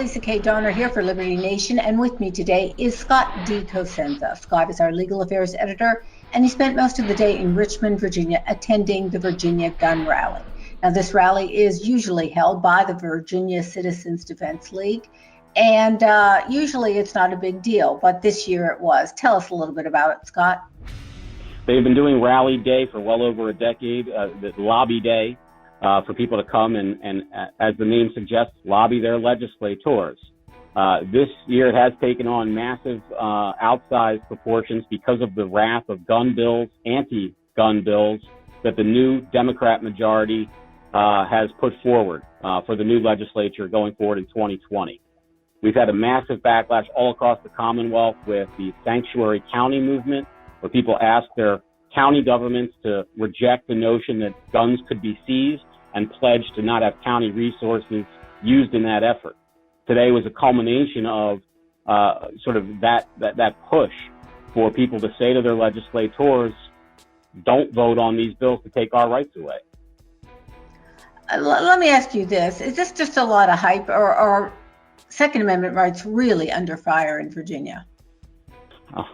Leesa Donner here for Liberty Nation, and with me today is Scott D. Cosenza. Scott is our legal affairs editor, and he spent most of the day in Richmond, Virginia, attending the Virginia Gun Rally. Now, this rally is usually held by the Virginia Citizens Defense League, and usually it's not a big deal, but this year it was. Tell us a little bit about it, Scott. They've been doing Rally Day for well over a decade, the Lobby Day, for people to come and, as the name suggests, lobby their legislators. This year it has taken on massive outsized proportions because of the wrath of gun bills, anti-gun bills, that the new Democrat majority has put forward for the new legislature going forward in 2020. We've had a massive backlash all across the Commonwealth with the sanctuary county movement, where people ask their county governments to reject the notion that guns could be seized and pledge to not have county resources used in that effort. Today was a culmination of sort of that push for people to say to their legislators, don't vote on these bills to take our rights away. Let me ask you this. Is this just a lot of hype, or are Second Amendment rights really under fire in Virginia? Oh,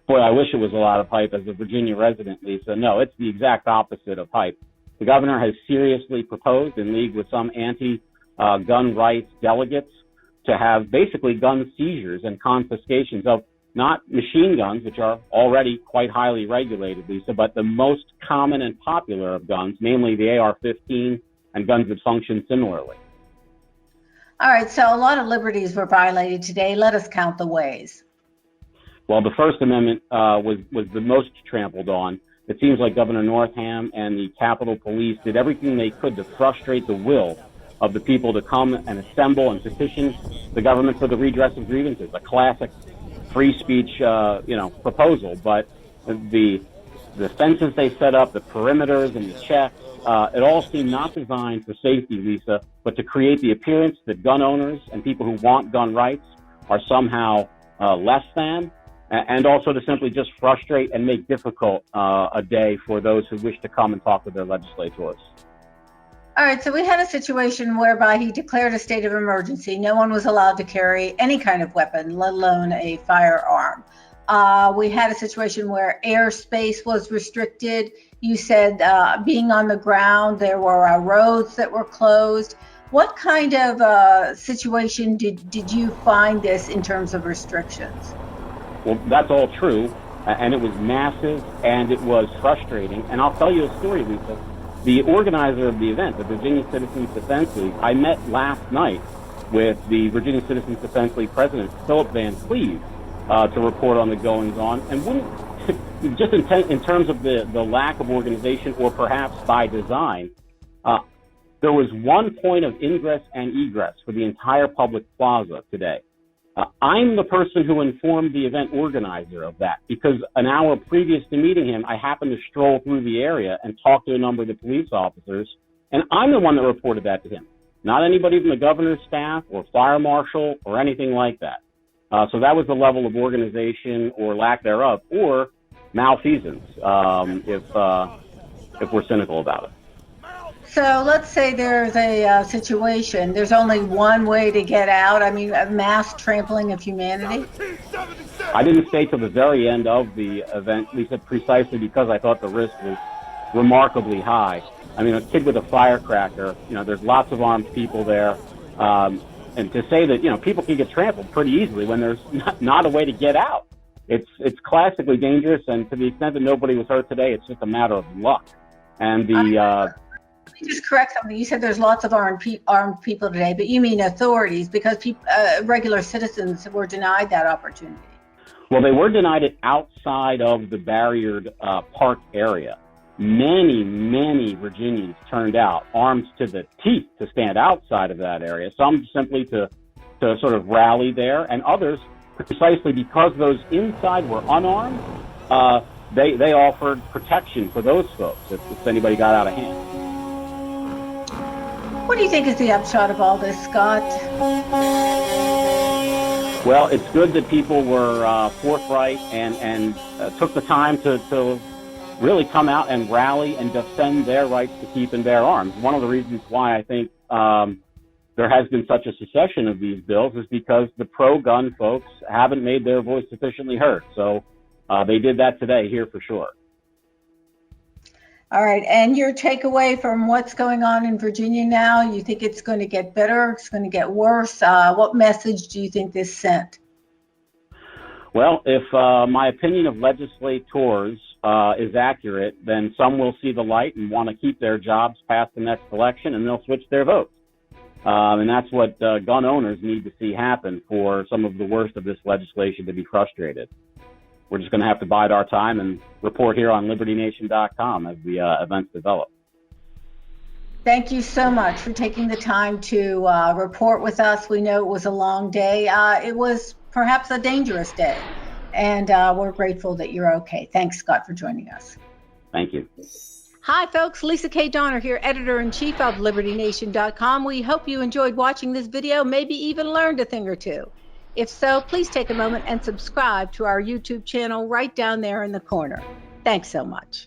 boy, I wish it was a lot of hype as a Virginia resident, Lisa. No, it's the exact opposite of hype. The governor has seriously proposed, in league with some anti-gun rights delegates, to have basically gun seizures and confiscations of not machine guns, which are already quite highly regulated, Lisa, but the most common and popular of guns, namely the AR-15 and guns that function similarly. All right, so a lot of liberties were violated today. Let us count the ways. Well, the First Amendment was the most trampled on. It seems like Governor Northam and the Capitol Police did everything they could to frustrate the will of the people to come and assemble and petition the government for the redress of grievances, a classic free speech, proposal. But the fences they set up, the perimeters and the checks, it all seemed not designed for safety, Lisa, but to create the appearance that gun owners and people who want gun rights are somehow less than, and also to simply just frustrate and make difficult a day for those who wish to come and talk with their legislators. All right, so we had a situation whereby he declared a state of emergency. No one was allowed to carry any kind of weapon, let alone a firearm. We had a situation where airspace was restricted. You said being on the ground, there were roads that were closed. What kind of situation did you find this in terms of restrictions? Well, that's all true, and it was massive, and it was frustrating. And I'll tell you a story, Lisa. The organizer of the event, the Virginia Citizens Defense League, I met last night with the Virginia Citizens Defense League president, Philip Van Cleve, to report on the goings-on, and wouldn't, just in terms of the lack of organization, or perhaps by design, there was one point of ingress and egress for the entire public plaza today. I'm the person who informed the event organizer of that, because an hour previous to meeting him, I happened to stroll through the area and talk to a number of the police officers, and I'm the one that reported that to him, not anybody from the governor's staff or fire marshal or anything like that. So that was the level of organization, or lack thereof, or malfeasance, if we're cynical about it. So let's say there's a situation. There's only one way to get out. I mean, a mass trampling of humanity. I didn't stay till the very end of the event, Lisa, precisely because I thought the risk was remarkably high. I mean, a kid with a firecracker, there's lots of armed people there. And to say that, people can get trampled pretty easily when there's not a way to get out. It's classically dangerous, and to the extent that nobody was hurt today, it's just a matter of luck. And Let me just correct something. You said there's lots of armed people today, but you mean authorities, because regular citizens were denied that opportunity. Well, they were denied it outside of the barriered park area. Many Virginians turned out armed to the teeth to stand outside of that area, some simply to sort of rally there, and others precisely because those inside were unarmed, they offered protection for those folks if anybody got out of hand. What do you think is the upshot of all this, Scott? Well, it's good that people were forthright and took the time to really come out and rally and defend their rights to keep and bear arms. One of the reasons why I think there has been such a succession of these bills is because the pro-gun folks haven't made their voice sufficiently heard. So they did that today here for sure. All right, and your takeaway from what's going on in Virginia now, you think it's going to get better, it's going to get worse? What message do you think this sent? Well, if my opinion of legislators is accurate, then some will see the light and want to keep their jobs past the next election, and they'll switch their votes. And that's what gun owners need to see happen for some of the worst of this legislation to be frustrated. We're just going to have to bide our time and report here on LibertyNation.com as the events develop. Thank you so much for taking the time to report with us. We know it was a long day. It was perhaps a dangerous day, and we're grateful that you're okay. Thanks, Scott, for joining us. Thank you. Hi, folks. Leesa K. Donner here, editor-in-chief of LibertyNation.com. We hope you enjoyed watching this video, maybe even learned a thing or two. If so, please take a moment and subscribe to our YouTube channel right down there in the corner. Thanks so much.